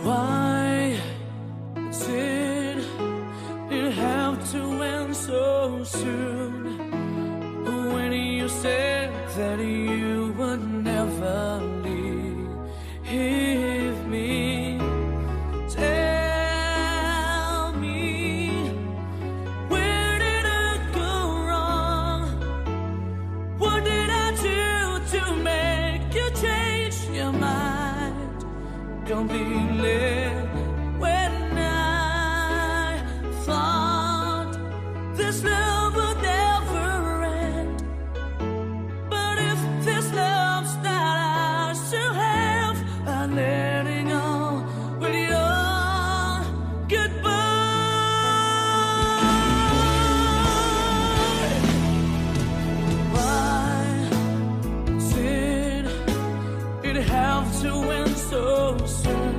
Why did it have to end so soon? When you said that you would never leave me, tell me, where did I go wrong? What did I do to make you change your mind completely? When I thought this love would never end, but if this love's not ours to have, I'm letting go with your goodbye. Why did it have to end so soon?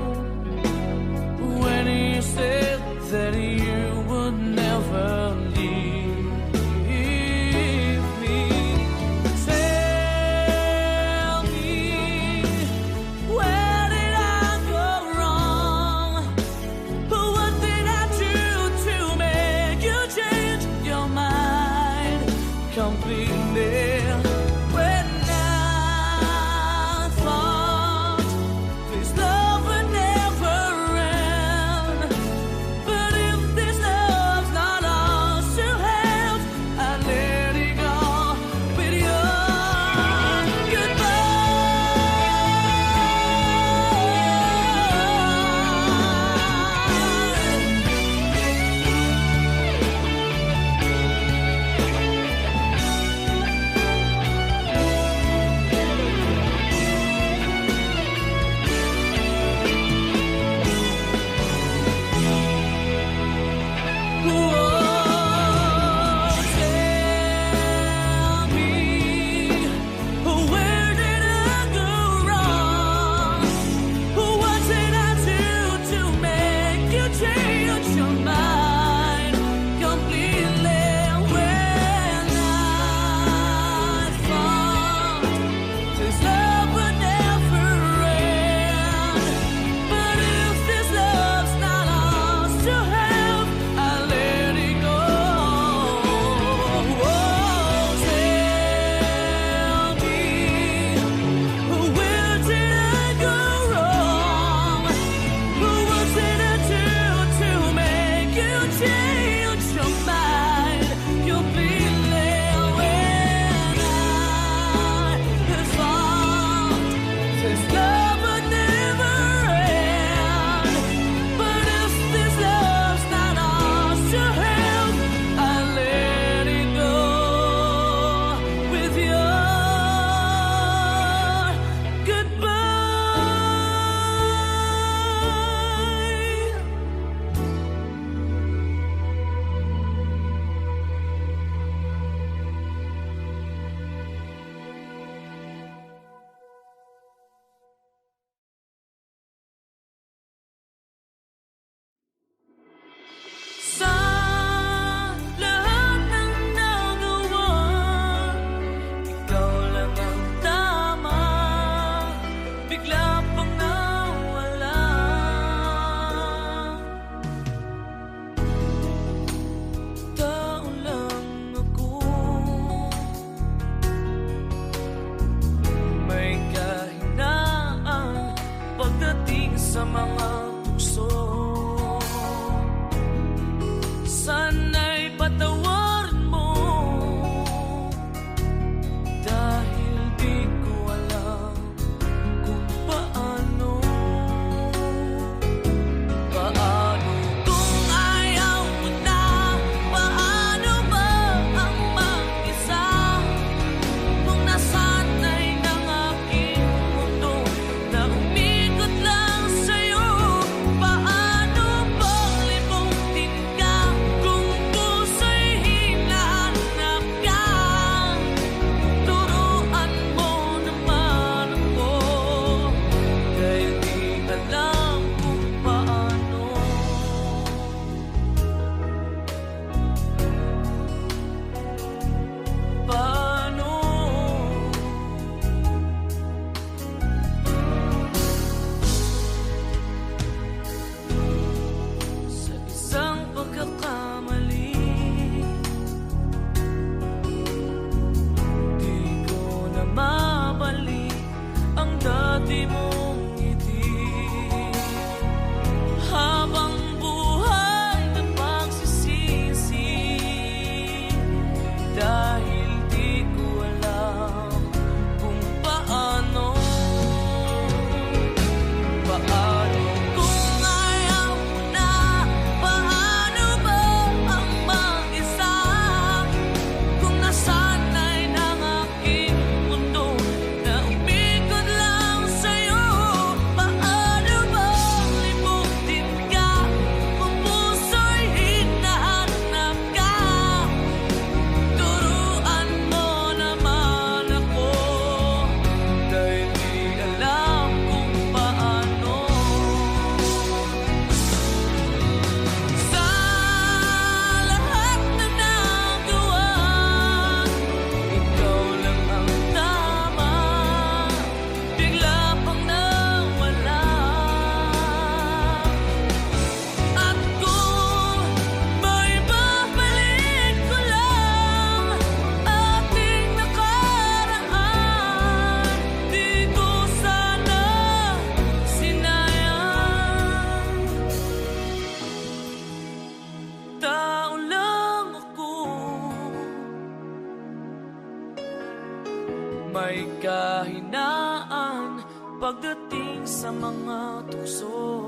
may kahinaan pagdating sa mga tukso.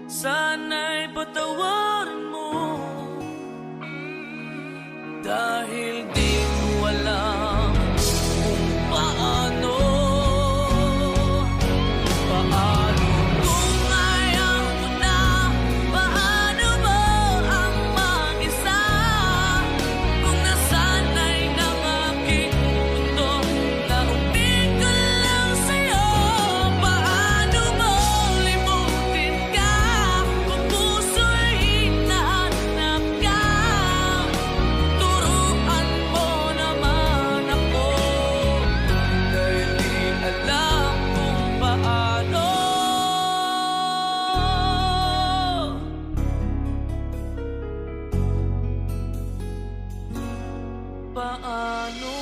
Sana'y patawarin mo, dahil di ko alam kung paano. Paano kung ayaw mo na? Paano mo ang mag-isa? Kung nasanay ng aking mundo na umig ko lang sa'yo. Paano mo limutin ka kung puso'y hinahanap ka? Turuan mo naman ako, dahil di alam kung paano. Paano?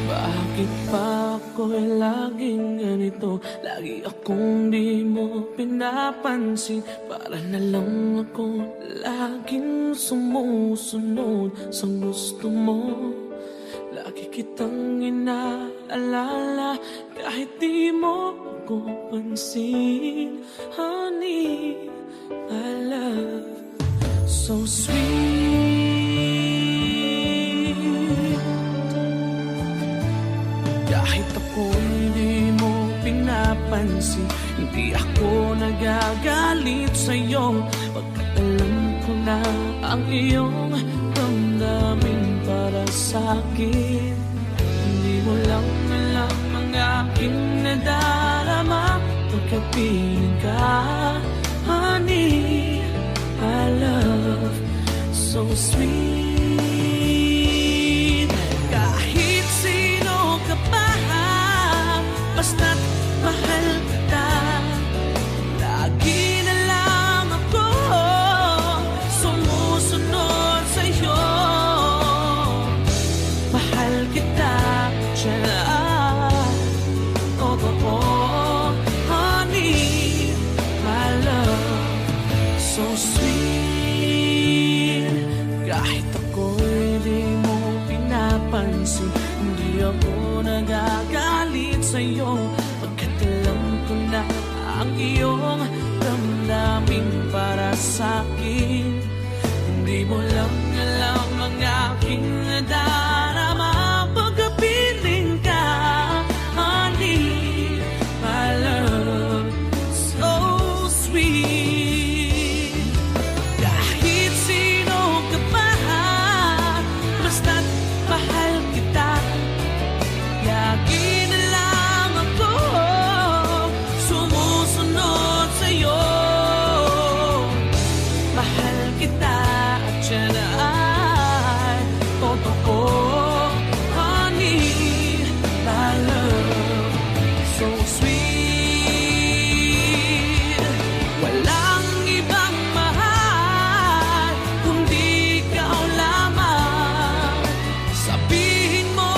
Bakit pa ako'y laging ganito? Lagi akong di mo pinapansin. Para na lang ako laging sumusunod sa gusto mo. Lagi kitang inaalala kahit di mo ako pansin. Honey, my love, so sweet. Kahit ako hindi mo pinapansin, hindi ako nagagalit sa'yo, pagkat alam ko na ang iyong damdamin para sa'kin. Hindi mo lang alam ang aking nadarama pagkapiling ka. Honey, I love, so sweet. Kahit sino ka pa, basta't mahal kita. Lagi na lang ako sumusunod sa'yo. Mahal kita, tiyan. Totoo, honey, my love, so sweet. Kahit ako'y di mo pinapansin, hindi ako nagagalit sa'yo, pagkat alam ko na ang iyong damdamin para sa'kin. Hindi mo lang alam ang aking nadarama pagkapiling ka. Honey, my love, so sweet. Kahit sino ka pa, basta't mahal kita. Lagi na lang ako sumusunod sa'yo. Mahal kita at yan ay totoo. Honey, my love, so sweet. Walang ibang mahal kundi ikaw lamang. Sabihin mo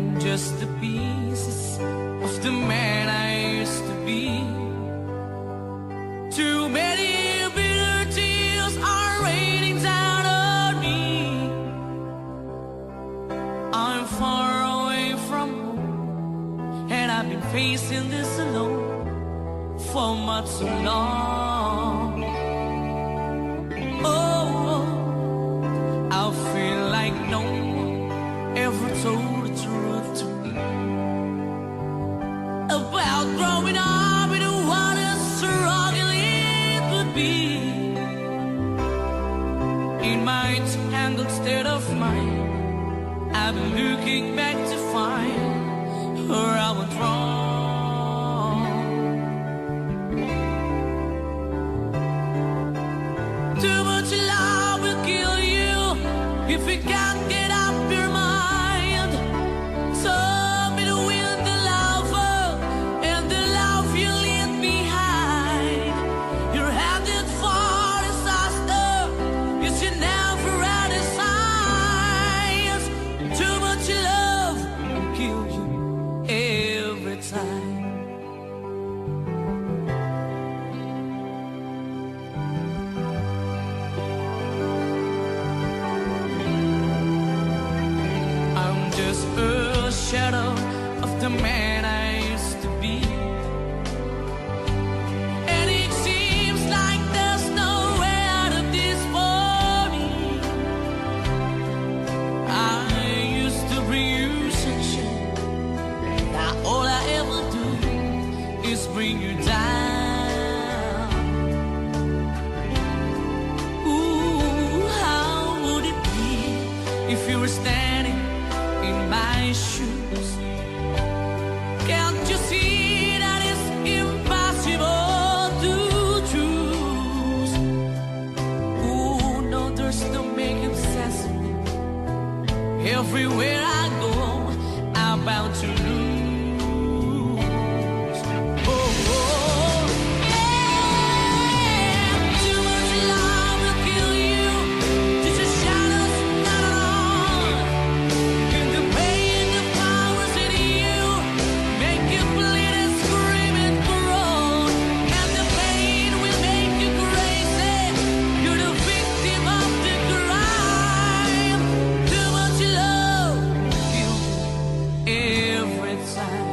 am just the pieces of the man I used to be. Too many bitter tears are raining down on me. I'm far away from home, and I've been facing this alone for much so long. Oh, I feel like no one ever told the truth to me about growing up in what a struggle it would be. In my tangled state of mind, I've been looking back to find where I went wrong. Too much love will kill you if you can't get up your mind. So between the lover and the love you leave behind, you're headed for disaster. You should never had a signs. Too much love will kill you every time. Just a shadow of the man I used to be, and it seems like there's no way out of this for me. I used to bring you sunshine, now all I ever do is bring you down. Ooh, how would it be if you were standing in my shoes? Can't you see that it's impossible to choose? Ooh, no, there's no making sense of me. Everywhere I go, I'm bound to lose. Oh, oh, yeah. Too much love will kill you. Just a shadow's not on. In the pain, the powers in you make you bleed and scream and groan, and the pain will make you crazy. You're the victim of the crime. Too much love kills you every time.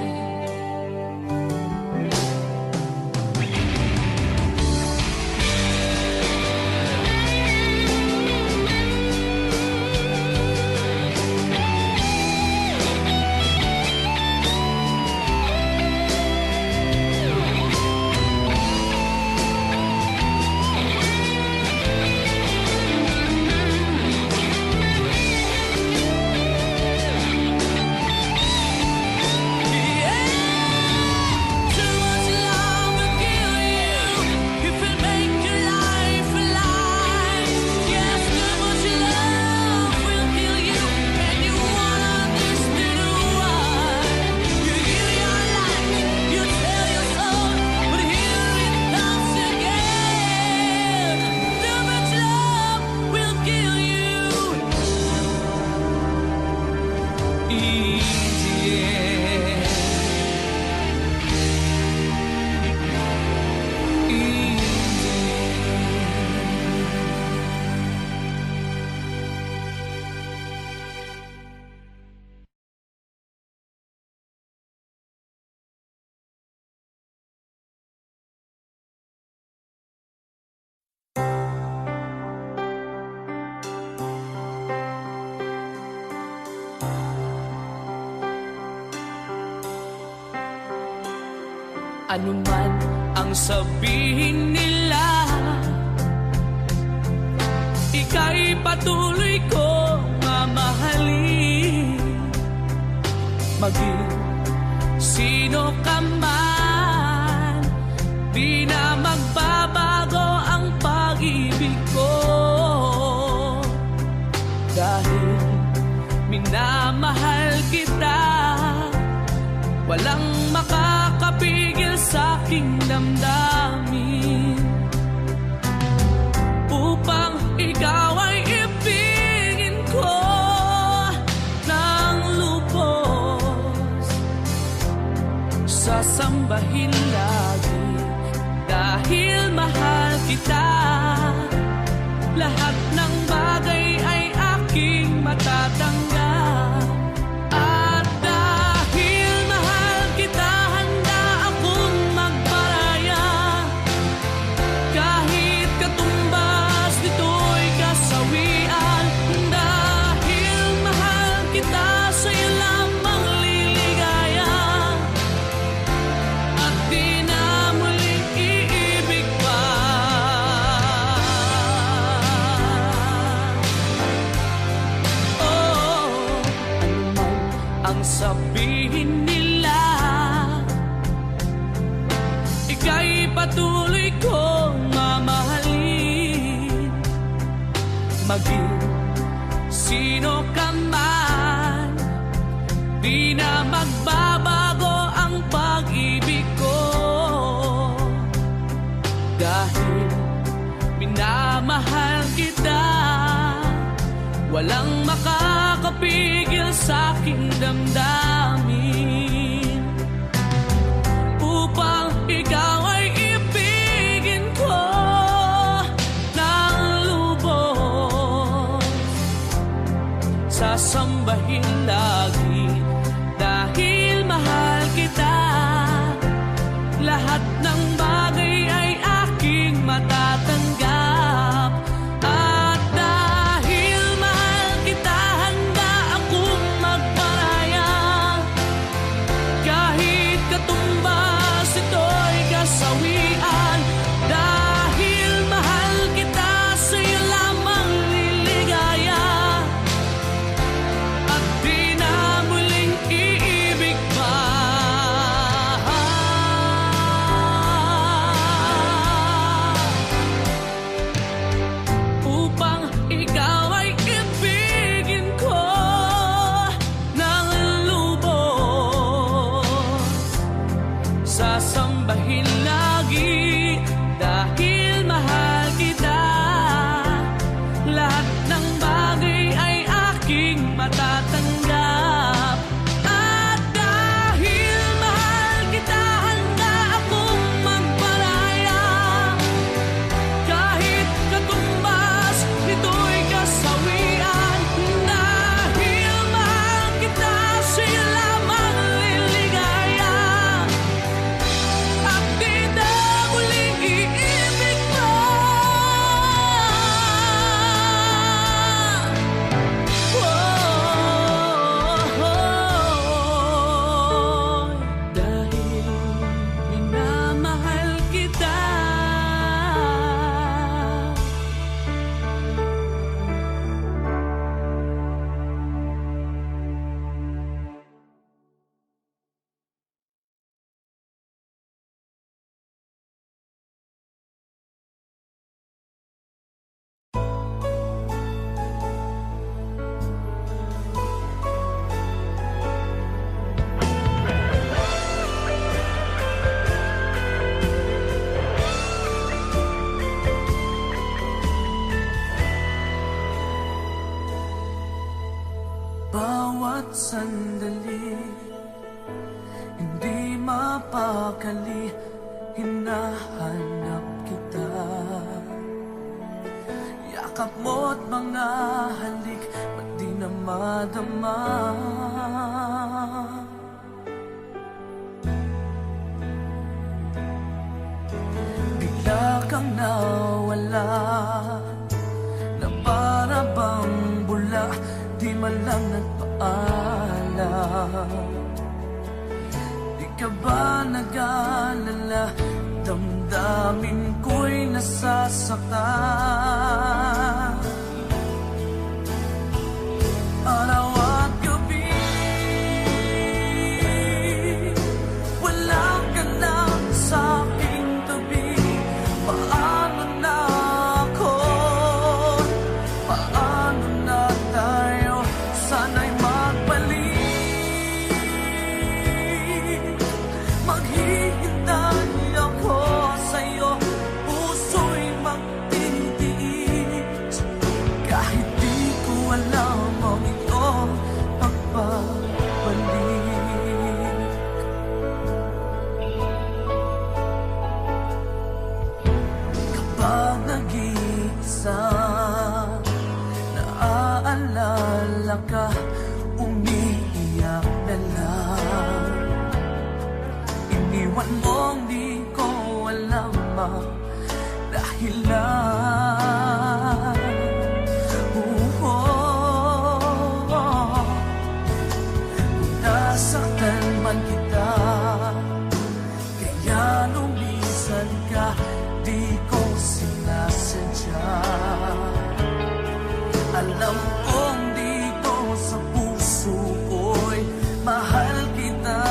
Too much love will kill you if it make your life alive. Yes, too much love will kill you, and you won't understand why. You give your life, you tell your soul, but here it comes again. Too much love will kill you. Ano man ang sabihin nila, ika'y patuloy ko mamahalin. Maging sino ka man, di na magbabago ang pag-ibig ko. Dahil minamahal kita, walang makakapigil sa aking damdamin. Upang ikaw ay ibigin ko ng lubos. sasambahin lagi dahil mahal kita. Lahat ng bagay ay aking matatanggap. At dahil mahal kita, handa akong magparaya. Kahit katumbas nito'y kasawian. Dahil mahal kita, sa'yo lamang liligaya. At di na muling iibig pa. Oh, anumang ang sabihin nila, ika'y patuloy kong mamahalin. Maging sino ka man, di na magbabago ang pag-ibig ko. Dahil minamahal kita, walang makakapigil sa aking damdamin. Upang ikaw ay ibigin ko ng lubos, sasambahin lagi dahil mahal kita. Lahat ng bagay ay aking matatanggap. At dahil mahal kita, handa akong magparaya. Kahit katumbas ito'y kasawian. Dahil mahal kita, sa'yo lamang liligaya. At di na muling iibig pa. Upang ikaw ay ibigin ko ng lubos, sasambahin lagi dahil mahal kita. Lahat ng bagay ay aking matatanggap. At dahil mahal kita, handa akong magparaya. Kahit katumbas nito'y kasawian. Dahil mahal kita, sa'yo lamang liligaya. At di na muling iibig pa. Dahil minamahal kita. Bawat sandali, hindi mapakali, hinahanap kita. Yakap mo't mga halik, ba't di na madama? Bigla kang nawala, na para bang bula, di man lang nagpaalam. Di ka ba nag-alala, damdamin ko'y nasasaktan. Araw at gabi, wala ka na sa aking tabi. Paano na ako? Paano na tayo? Sana'y magbalik. Maghihintay ako sa'yo, puso'y magtitiis. dahilan. Nasaktan man kita, kaya lumisan ka, di ko sinasadya. Alam kong dito sa puso ko'y mahal kita.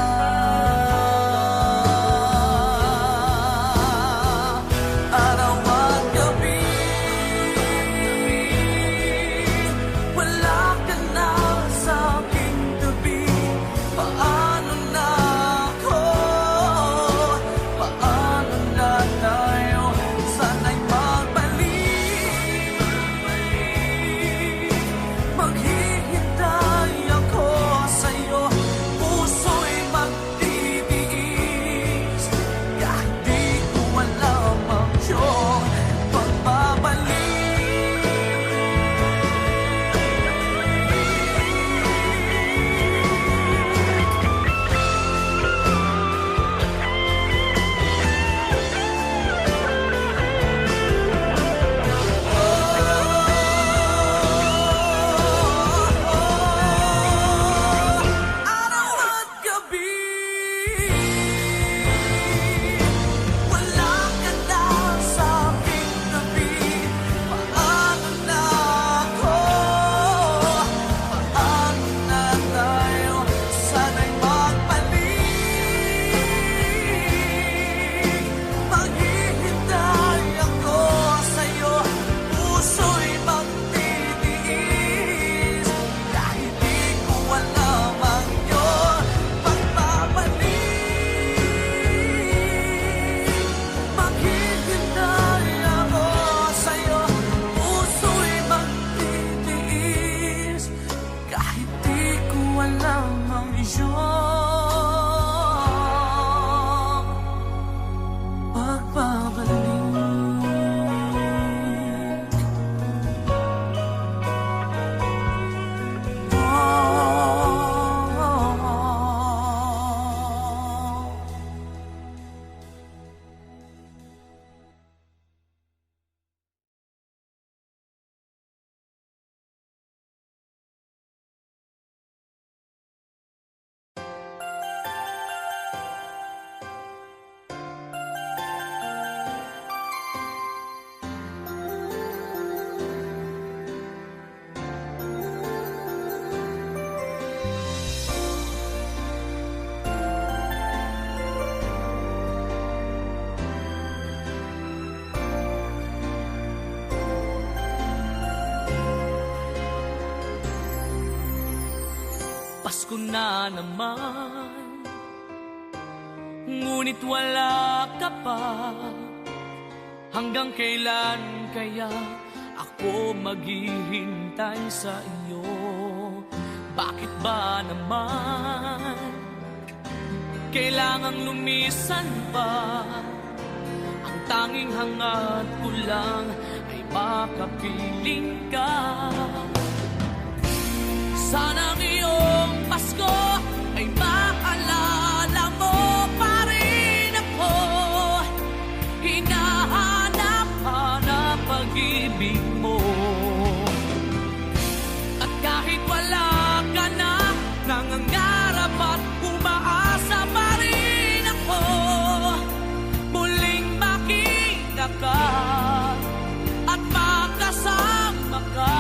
Araw at gabi, wala ka na sa aking tabi. Paano na ako? Paano na tayo? Sana'y magbalik. Maghihintay ako sa'yo. Puso'y magtitiis kahit di ko alam ang iyong pagbabalik. Araw at gabi, wala ka na sa aking tabi. Paano na ako? Paano na tayo? Sana'y magbalik. Maghihintay ako sa'yo. Puso'y magtitiis kahit di ko alam ang iyong pagbabalik. Maghihintay ako sa'yo. Puso'y magtitiis kahit di ko alam ang iyong pagbabalik. Pasko na naman, ngunit wala ka pa. Hanggang kailan kaya ako maghihintay sa iyo? Bakit ba naman kailangang lumisan pa? Ang tanging hangat ko lang ay makapiling ka. Sana ngayong Pasko ay maalala mo pa rin ako. Hinahanap-hanap pag-ibig mo. At kahit wala ka na, nangangarap at umaasa pa rin ako. Muling makita ka at makasama ka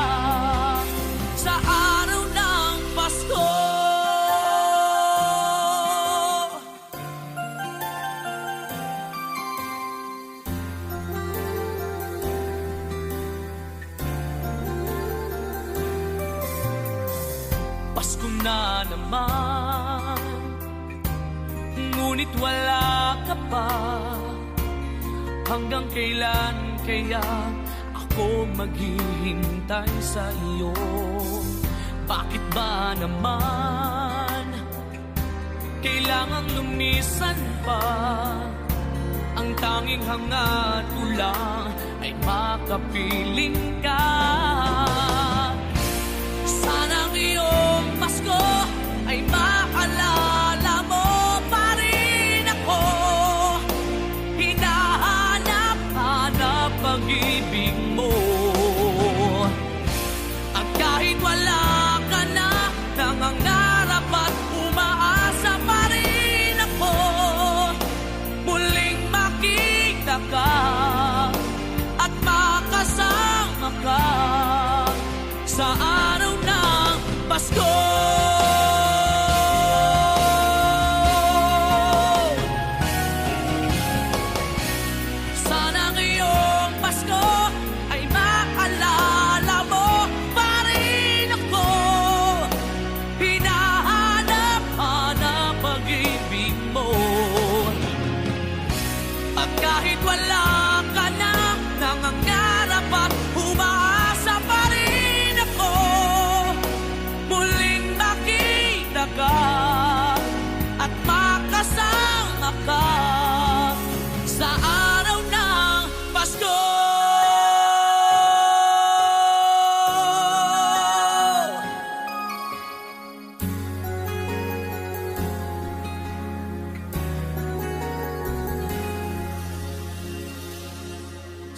sa araw ng Pasko. Pasko na naman, ngunit wala ka pa. Hanggang kailan kaya ako maghihintay sa iyo? Bakit ba naman kailangang lumisan pa? Ang tanging hangat ko lang ay makapiling ka. Sana ngayong Pasko ay maalala mo pa rin ako. Hinahanap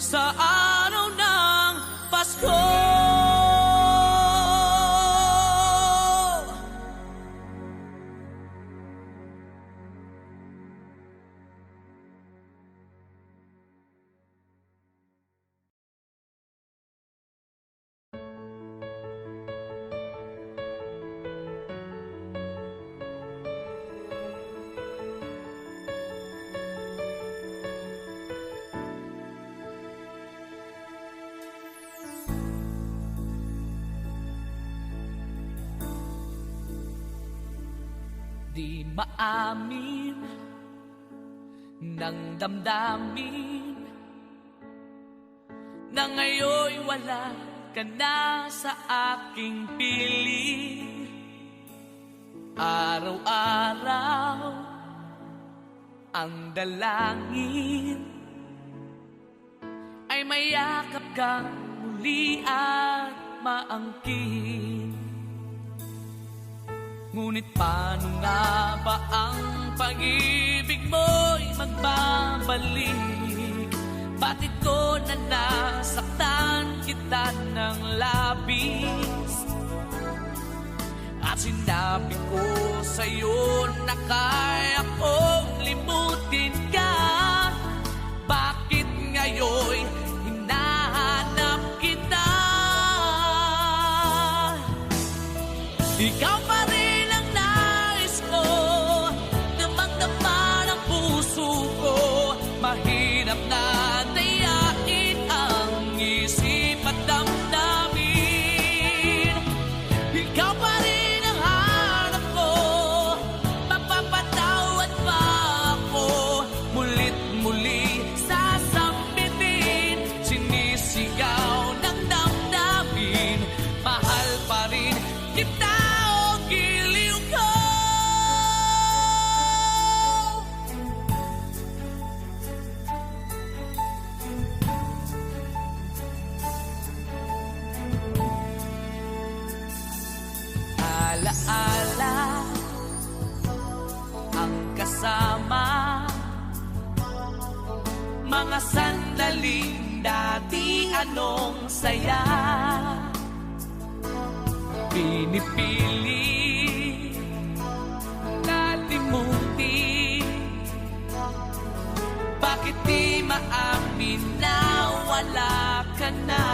sa araw ng Pasko. Di maamin ng damdamin na ngayon'y wala ka na sa aking piling. Araw-araw ang dalangin ay mayakap kang muli at maangkin. Ngunit paano nga ba ang pag-ibig mo'y magbabalik? Bakit ko na nasaktan kita ng labis? At sinabi ko sa'yo na kaya kong limutin ka. Bakit ngayon'y hinahanap kita? Ikaw pa rin ang nais ko, damang-dama ng puso ko. Mahirap na dayain ang isip at damdamin. Ikaw pa rin ang hanap ko, mapapatawad pa ako. Mulit-muli sasambitin, sinisigaw ng damdamin. Mahal pa rin kita. Alaala ang kasama, mga sandaling dati anong saya. Pinipili kalimutin, bakit di maamin na wala ka na?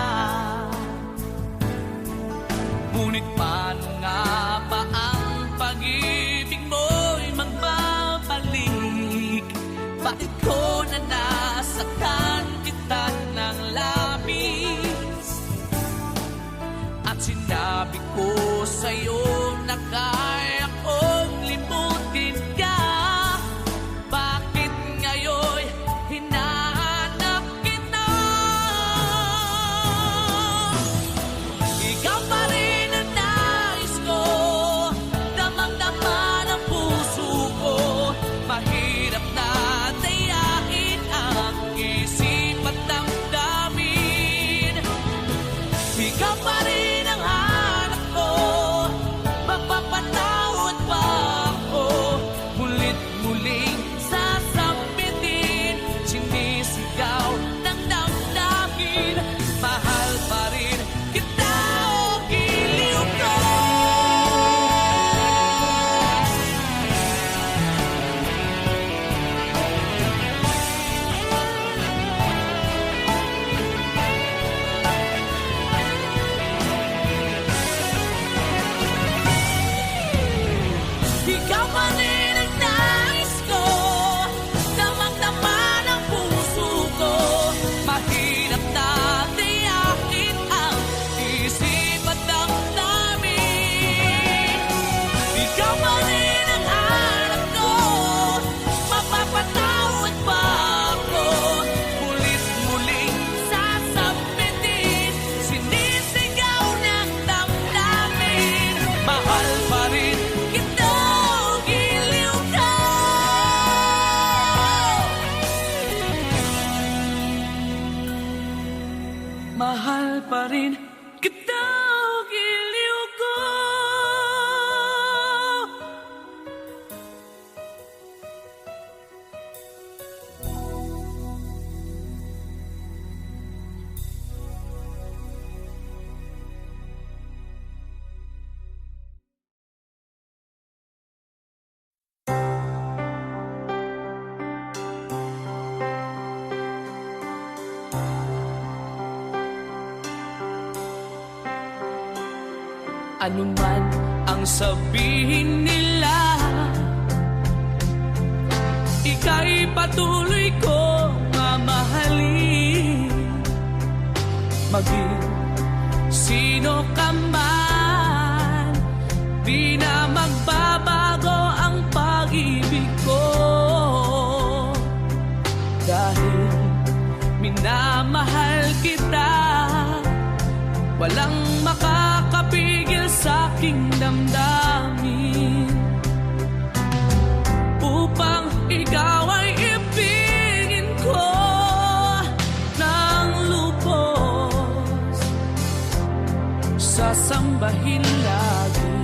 Ngunit paano nga ba ang pag-ibig mo'y magbabalik? Bakit ko na nasaktan kita ng labis? At sinabi ko sa'yo na kaya kong limutin ka. Bakit ngayon'y hinahanap kita? Ikaw pa rin mahirap na dayain ang isip at damdamin. Ikaw pa rin ang hanap ko, mapapatawad pa ako. Mulit-muling sasambitin, sinisigaw ng damdamin. Mahal pa rin kita o giliw ko. Ikaw pa rin ang nais ko, damang-dama ng puso ko. Mahirap na dayain ang isip at damdamin. Ikaw pa rin ang hanap ko, mapapatawad pa ako. Mulit-muling sasambitin, sinisigaw ng damdamin. Mahal pa rin kita. Anuman ang sabihin nila, ika'y patuloy kong mamahalin. Maging sino ka man, di na magbabago ang pag-ibig ko. Dahil minamahal kita, walang makakapigil sa aking damdamin. Upang ikaw ay ibigin ko ng lubos, sasambahin lagi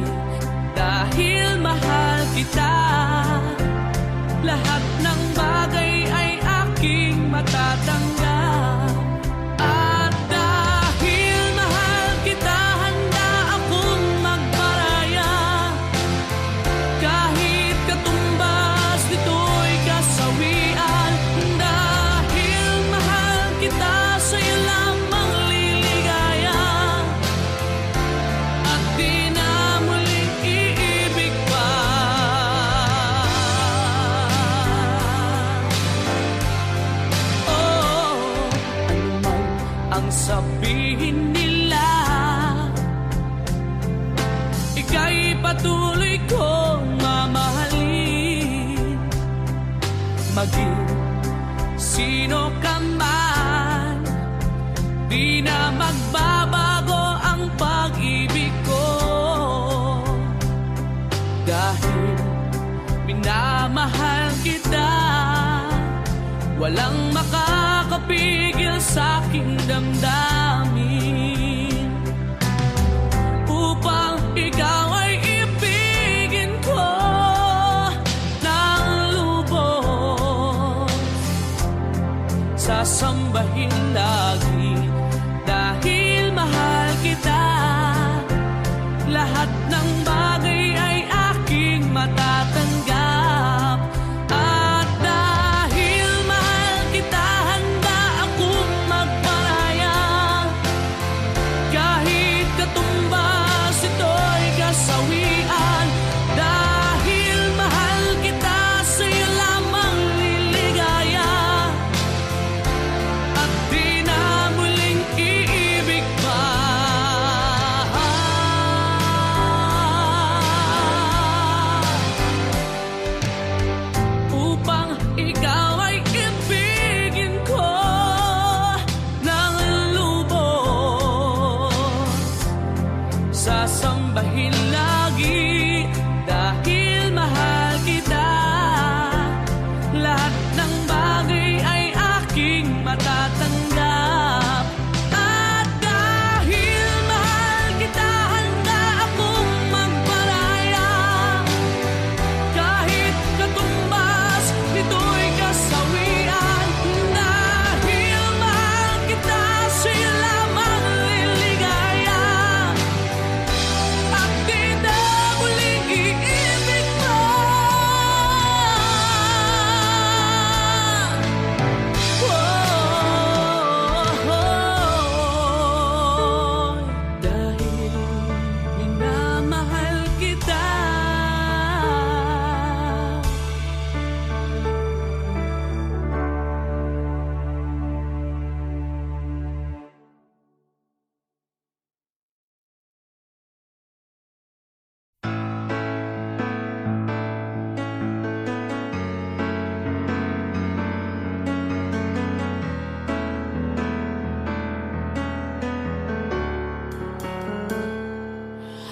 dahil mahal kita. Lahat ng bagay ay aking matatanggap. At dahil mahal kita, handa akong magparaya. Kahit katumbas nito'y kasawian. Dahil mahal kita, sa'yo lamang liligaya. At di na muling iibig pa. Ang sabihin nila, ika'y patuloy kong mamahalin. Maging sino ka man, di na magbabago ang pag-ibig ko. Dahil minamahal kita, walang makakapigil sa aking damdamin. Upang ikaw ay ibigin ko ng lubos, sasambahin lagi dahil mahal kita. Lahat ng bagay ay aking matatanggap. At dahil mahal kita, handa akong magparaya. Kahit katumbas ito'y kasawian. Dahil mahal kita, sa'yo lamang liligaya. At di na muling iibig pa. Upang ikaw ay ibigin ko ng lubos, sasambahin lagi dahil mahal kita. Lahat ng bagay ay aking matatanggap. At dahil mahal kita, handa akong magparaya. Kahit katumbas nito'y kasawian. Dahil mahal kita, sa'yo lamang liligaya. At di na muling iibig pa. Dahil minamahal kita.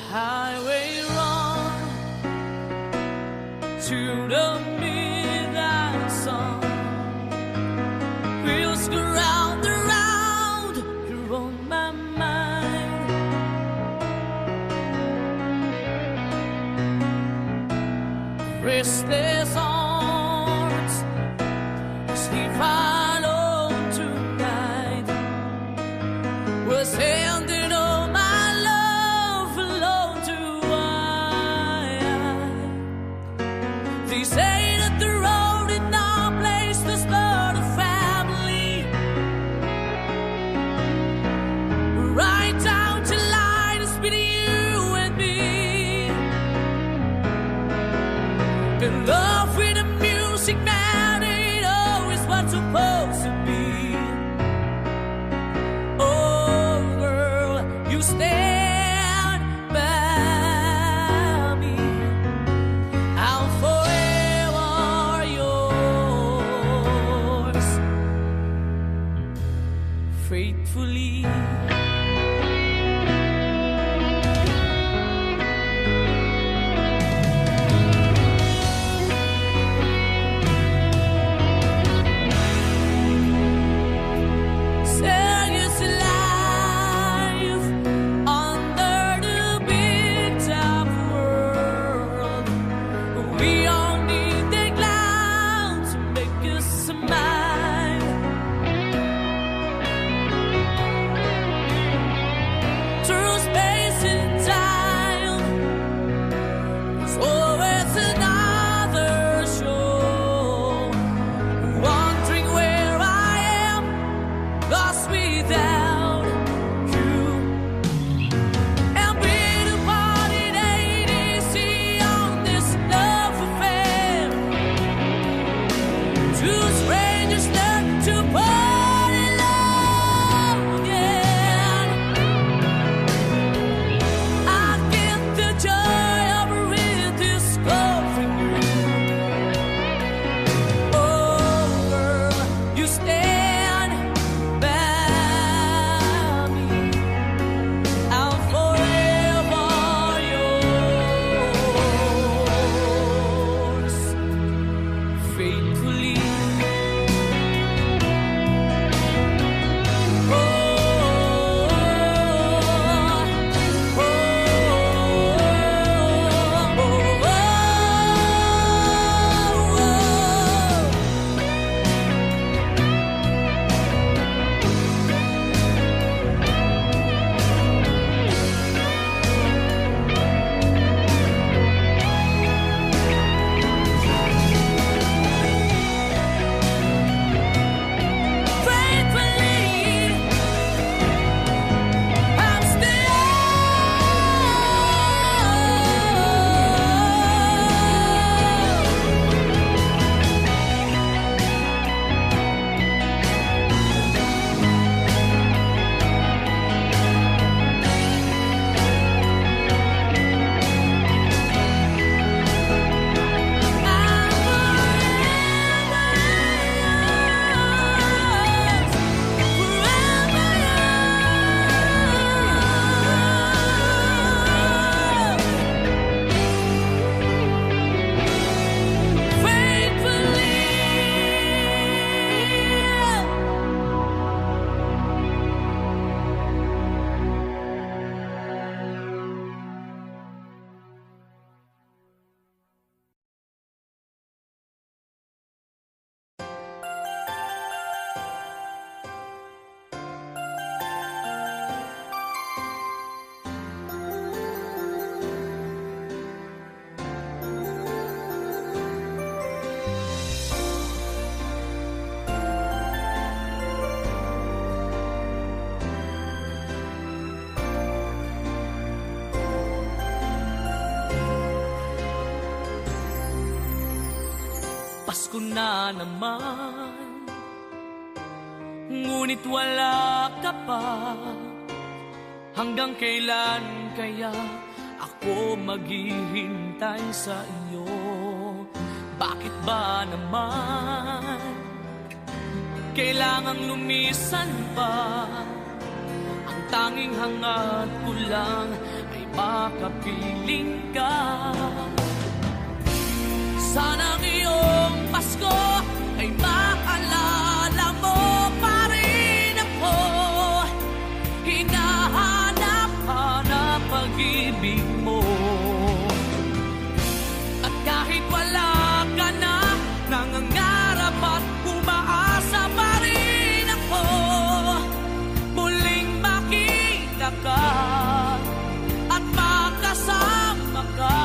Highway run to the midnight sun. Wheels go round and round, you're on my mind. Restless arms sleep alone tonight. Was handing all my love alone to I. They say that the road is no place to start a family. Right down to line is between you and me. And love with the music, man, ain't always what's supposed to be. Oh, girl, you stand by me. I'll forever yours, faithfully. Pasko na naman, ngunit wala ka pa. Hanggang kailan kaya ako maghihintay sa iyo? Bakit ba naman kailangang lumisan pa? Ang tanging hangad ko lang ay makapiling ka. Sana ngayong Pasko ay maalala mo pa rin ako. Hinahanap-hanap pag-ibig mo. At kahit wala ka na, nangangarap at umaasa pa rin ako. Muling makita ka at makasama ka.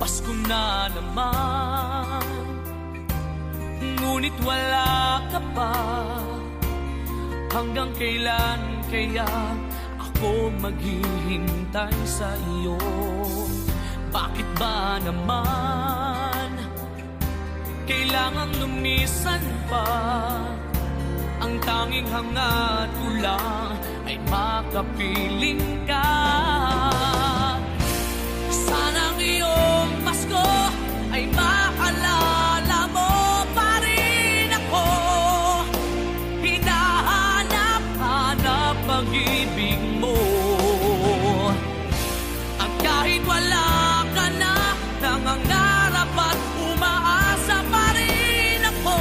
Pasko na naman, ngunit wala ka pa. Hanggang kailan kaya ako maghihintay sa iyo? Bakit ba naman kailangang lumisan pa? Ang tanging hangad ko lang ay makapiling ka. Sana ngayong Pasko ay maalala mo pa rin ako. Hinahanap-hanap pag-ibig mo. At kahit wala ka na, nangangarap at umaasa pa rin ako.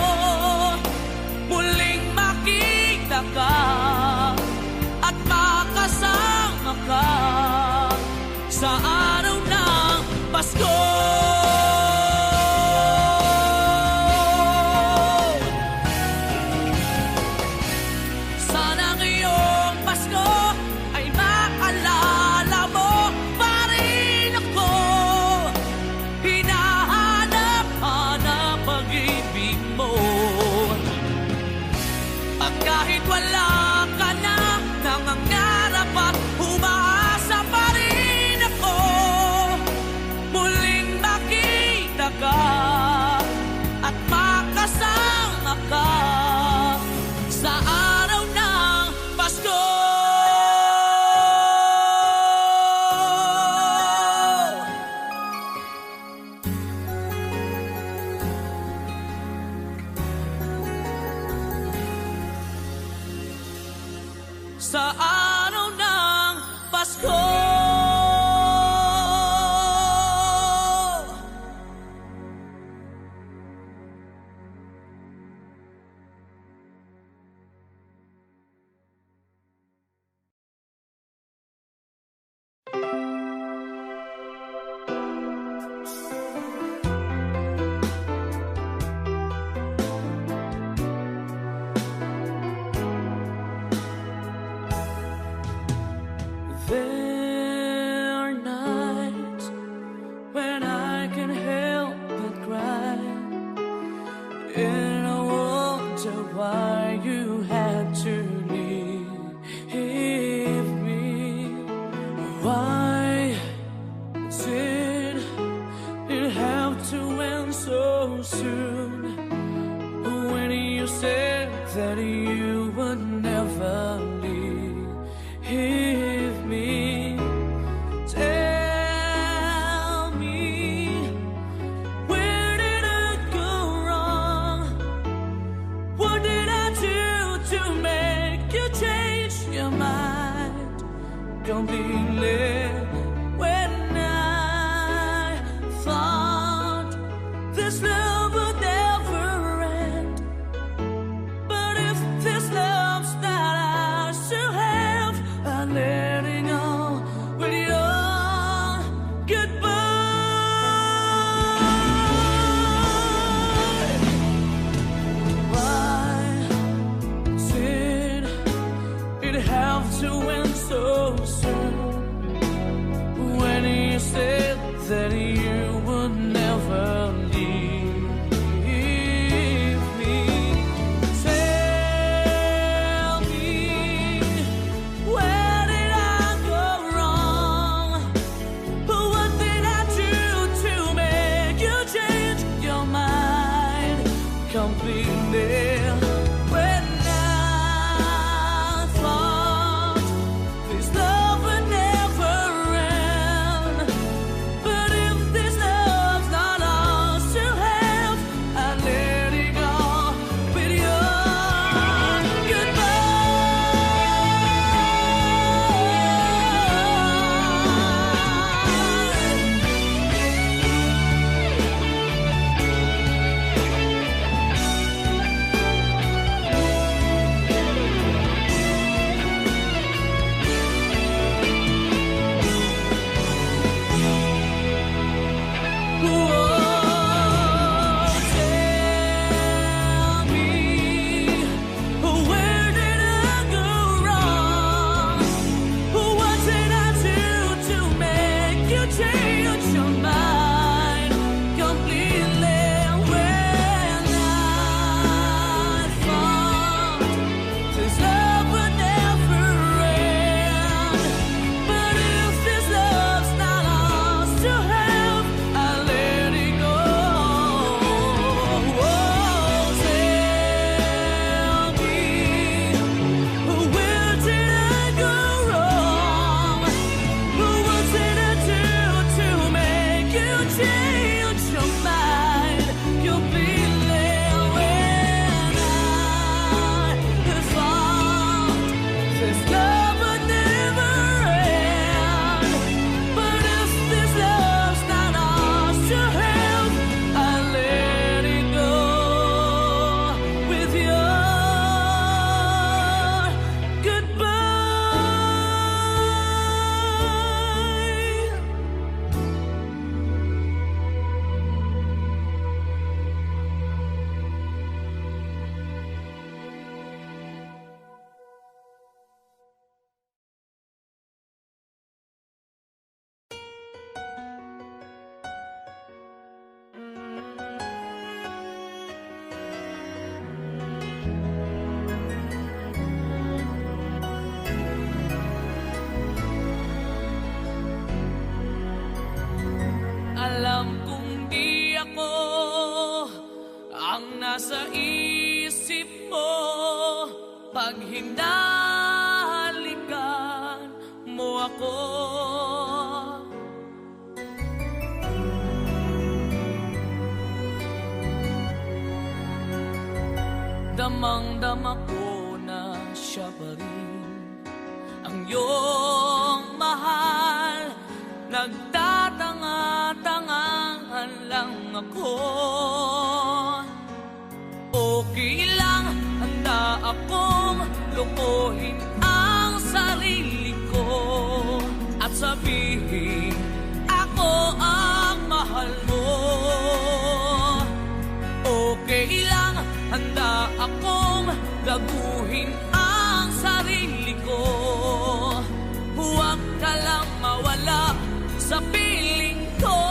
Muling makita ka at makasama ka sa araw ng Pasko. Sana ngayong Pasko ay maalala mo pa rin ako. Hinahanap-hanap pag-ibig mo. At kahit wala ka na, nangangarap at umaasa pa rin ako. Muling makita ka at makasama ka sa araw ng Pasko. Sa araw ng Pasko. There are nights when I can help but cry, and I wonder why you had to leave me. Why did it have to end so soon? When you said that you would never leave me, tell me, where did I go wrong? What did I do to make you change your mind completely? When I thought this love would never end, but if this love's not ours to have, I'm letting go with your goodbye. Why did it have to end so soon? When you said that you would never leave me, tell me, where did I go wrong? What did I do to make you change your mind completely? When I thought this love would never end, but if this love's not ours to have, I let it go with your tell me, where did I go wrong? What did I do to make you change your mind ang nasa isip mo pag hinalikan mo ako. Damang-dama ko na siya pa rin ang iyong mahal. Nagtatanga-tangahan lang ako. Okay lang, handa akong lukuhin ang sarili ko at sabihin ako ang mahal mo. Okay lang, handa akong gaguhin ang sarili ko. Huwag ka lang mawala sa piling ko.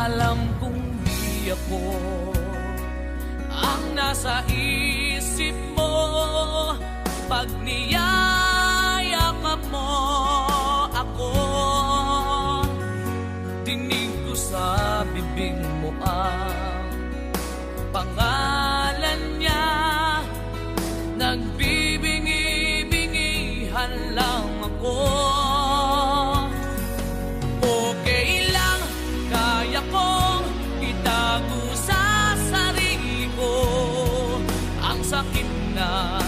Alam kong di ako ang nasa isip mo pag niyayakap mo ako. Dinig ko sa bibig mo ang pangalan niya. Nagbibingi-bingihan lang ako. Okay lang, kaya kong itago sa sarili ko ang sakit na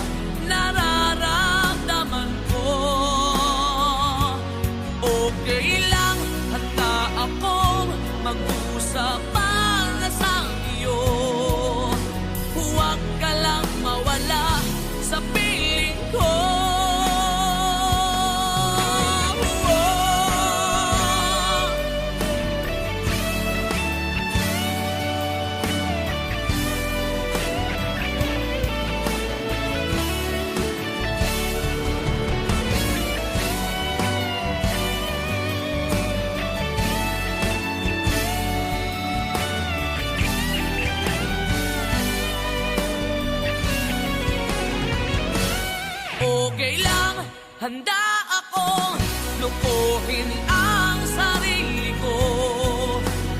nararamdaman ko. Okay lang, handa akong mag-usap para sa iyo. Huwag ka lang mawala sa piling ko. Okay lang, handa akong lukuhin ang sarili ko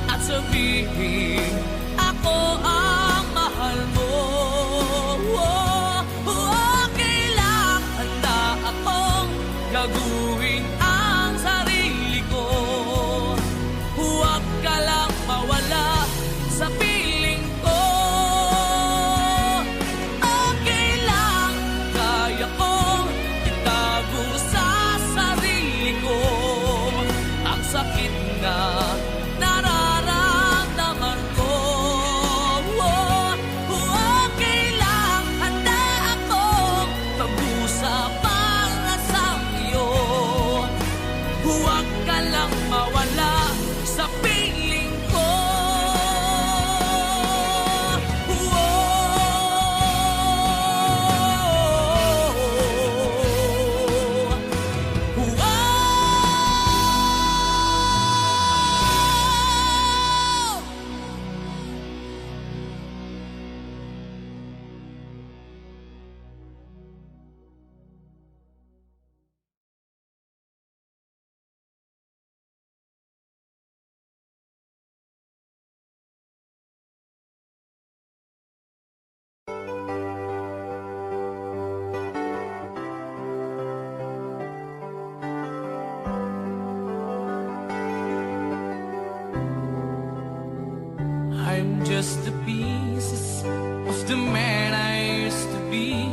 at sabihin ako ang mahal mo. Okay lang, handa akong gaguhin ang sarili ko. Huwag ka lang mawala sa piling ko. Okay lang, kaya kong itago sa sarili ko ang sakit na nararamdaman ko. Okay lang, handa akong mag-usap para sa iyo. Huwag ka lang mawala sa piling ko. I'm just the pieces of the man I used to be.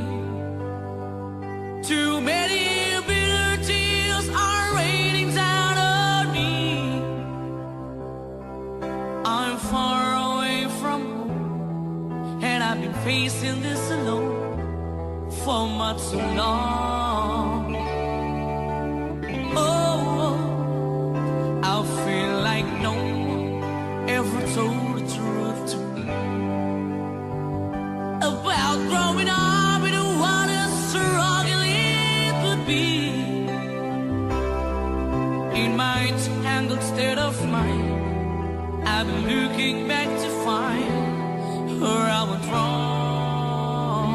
Too many bitter tears are raining down on me. I'm far away from home, and I've been facing this alone for much too long. Oh, I feel like no one ever told the truth to me about growing up in what a struggle it would be. In my tangled state of mind, I've been looking back to find where I went wrong.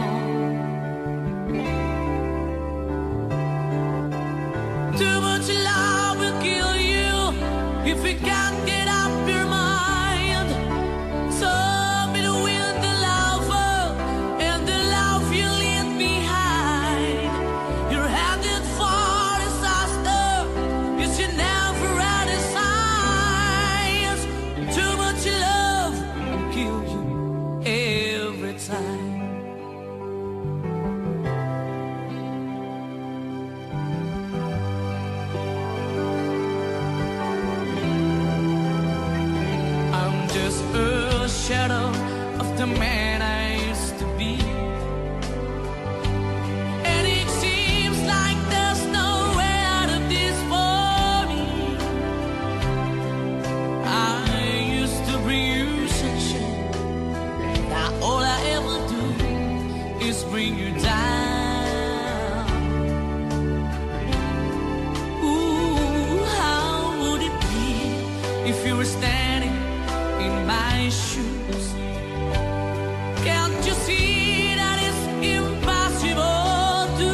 If you can't get up your mind, tell me the wind, the lover, and the love you leave behind. You're headed for disaster, yes, you never had a signs. Too much love will kill you every time. I'm just a shadow of the man I used to be, and it seems like there's no way out of this for me. I used to bring you sunshine, now all I ever do is bring you down. Ooh, how would it be if you were standing in my shoes? Can't you see that it's impossible to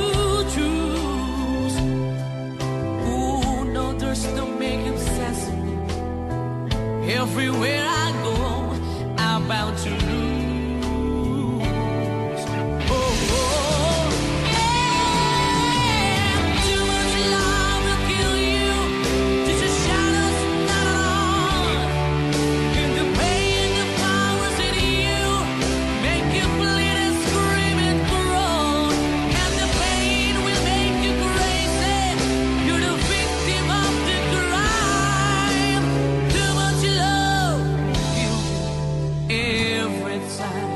choose? Ooh, no, there's no making sense of me. Everywhere I go, I'm bound to lose. Oh, oh, yeah. Too much love will kill you. Just a shadow's not on. And the pain, the powers in you make you bleed and scream and groan. And the pain will make you crazy. You're the victim of the crime. Too much love kills you every time.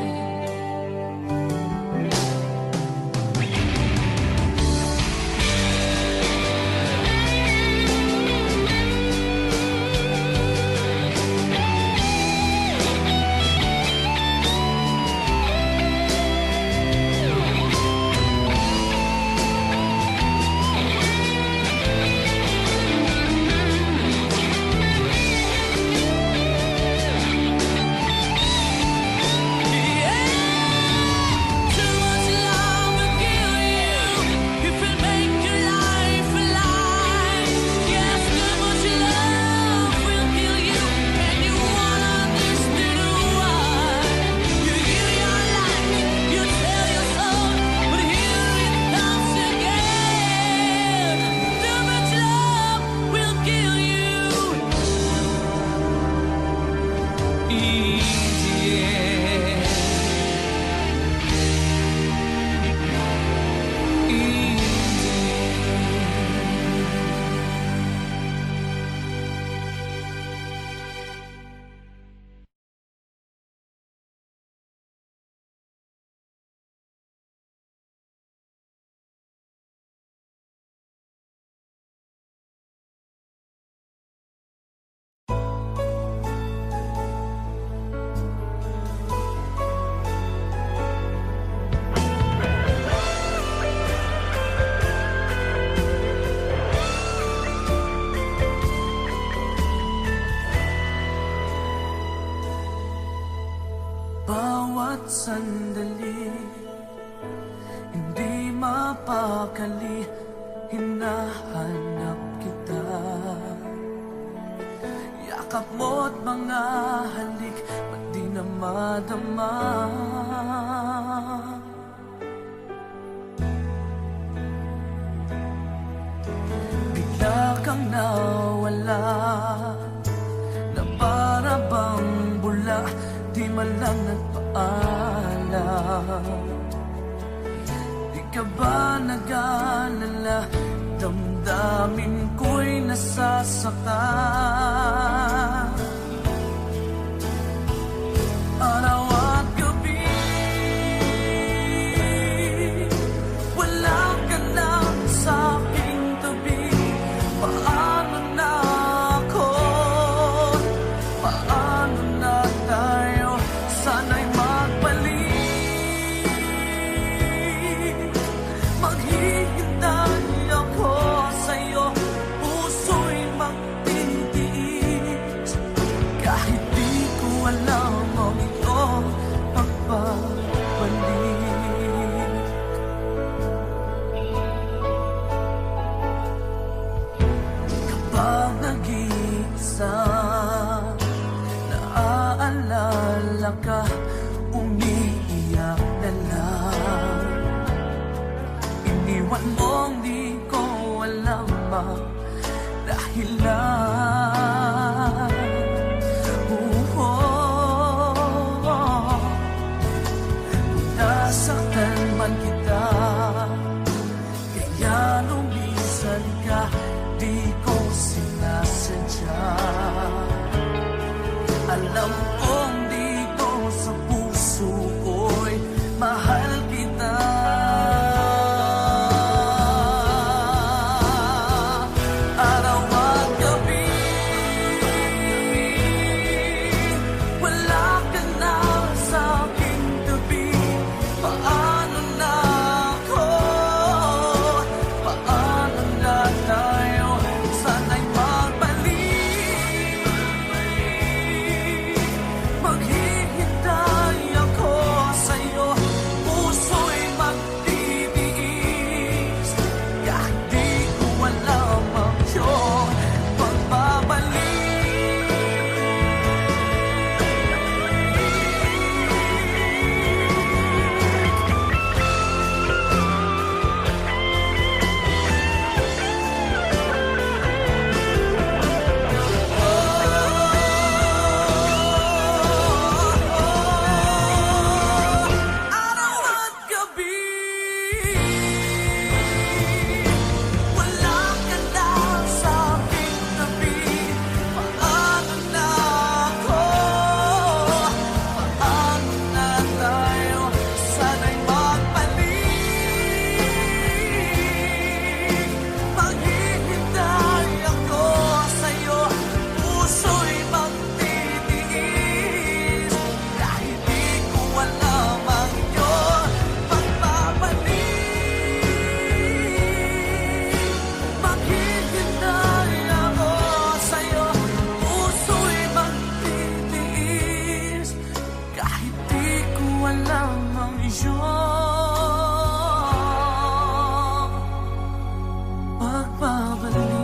Too much love will kill you if it make your life alive. Yes, too much love will kill you, and you won't understand why. You give your life, you tell your soul, but here it comes again. Too much love will kill you. In the end. Bawat sandali, hindi mapakali, hinahanap kita. Yakap mo't mga halik, ba't di na madama? Bigla kang nawala, na para bang bula, di man lang nagpaalam. Di ka ba nag-alala, damdamin ko'y nasasaka? Araw at gabi, wala ka na sa aking tabi. Paano na ako? Paano na tayo? Sana'y magbalik. Maghihintay ako sa'yo, puso'y magtitiis. walang ambisyon pagbabalik.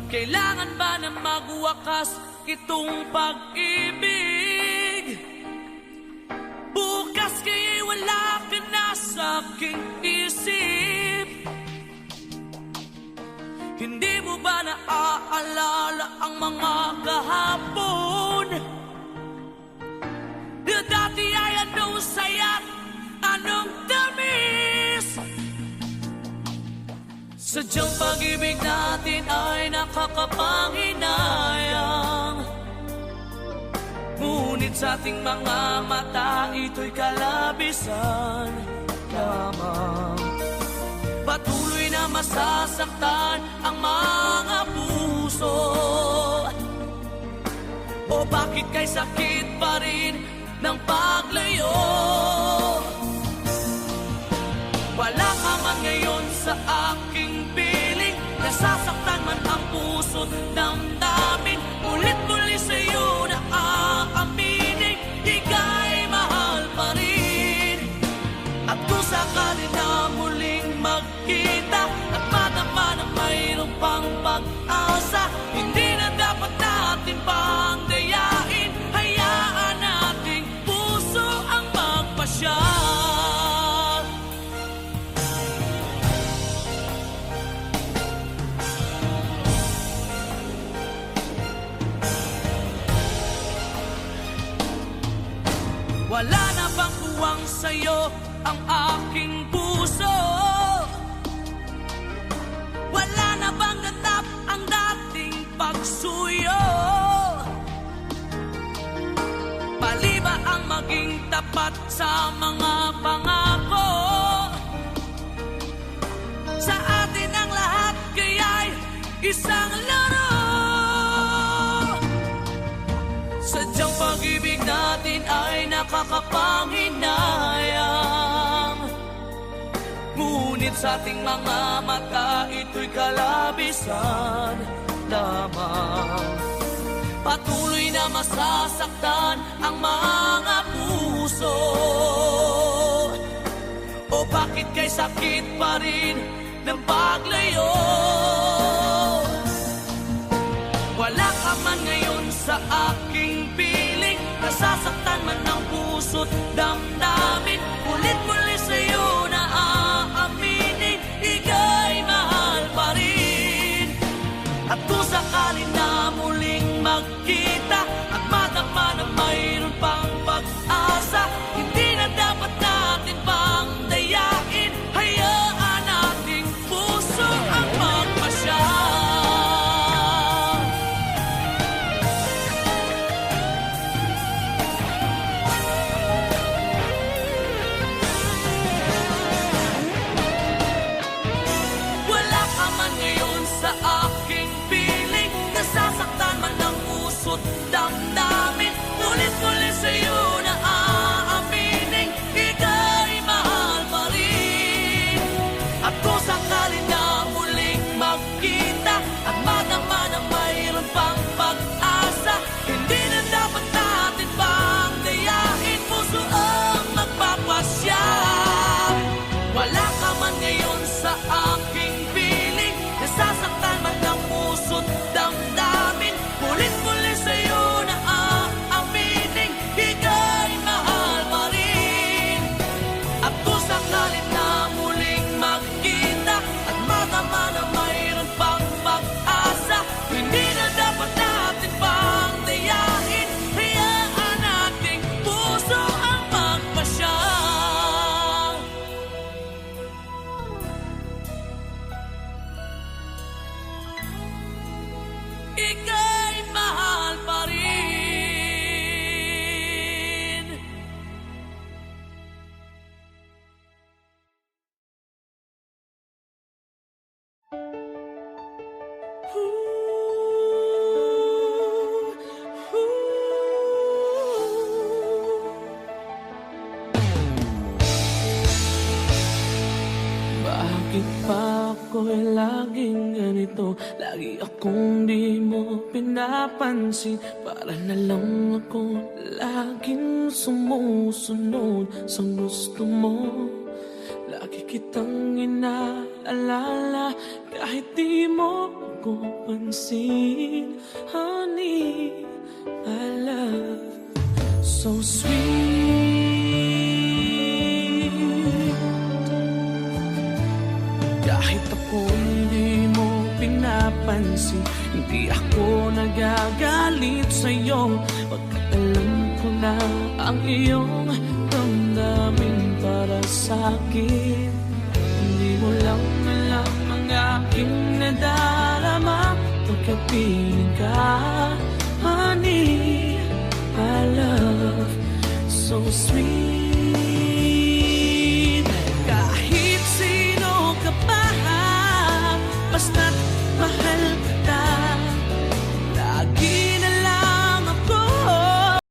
Kailangan ba na magwakas itong pag-ibig? Bukas kaya'y wala ka na sa aking isip. Hindi mo ba naaalala ang mga kahapon? Na dati ay anong saya't anong tamis? Sadyang pag-ibig natin ay nakakapanghinayang, ngunit sa ating mga mata ito'y kalabisan lamang. Patuloy na masasaktan ang mga puso. O bakit kay sakit pa rin ng paglayo? Wala ka man ngayon sa aking piling, nasasaktan man ang puso't damdamin. Ulit-muli sa'yo na aaminin, ika'y mahal pa rin. At kung sakali na muling magkita at madama na mayroong pang pag-asa, hindi na dapat natin pang dayain. Hayaan nating puso ang magpasya. Wala na bang buwang sa'yo ang aking puso? Wala na bang ganap ang dating pagsuyo? Pali ba ang maging tapat sa mga pangako? Sa atin ang lahat kaya'y isang laro. Sadyang pag-ibig natin ay nakakapanghinayang, ngunit sa ating mga mata ito'y kalabisan lamang. Patuloy na masasaktan ang mga puso. O bakit kay sakit pa rin ng paglayo? Wala ka man ngayon sa aking piling, nasasaktan man ang puso't damdamin. Ulit-muli sa'yo na aaminin, ika'y mahal pa rin. At kung sakali na muling magkita at madama na mayroon pang pag-asa, hindi na dapat natin pang dayain. Hayaan nating puso ang magpasya. Wala ka man ngayon sa aking piling, ika'y mahal pa rin. Bakit pa ako'y laging ganito? Lagi akong di mo pinapansin. Para na lang ako laging sumusunod sa gusto mo. Lagi kitang inaalala kahit di mo ako pansin. Honey, my love, so sweet. Kahit ako hindi mo pinapansin, hindi ako nagagalit sa'yo. Pagkat alam ko na ang iyong damdamin para sa'kin. Hindi mo lang alam ang aking nadarama pagkapiling ka. Honey, my love, so sweet.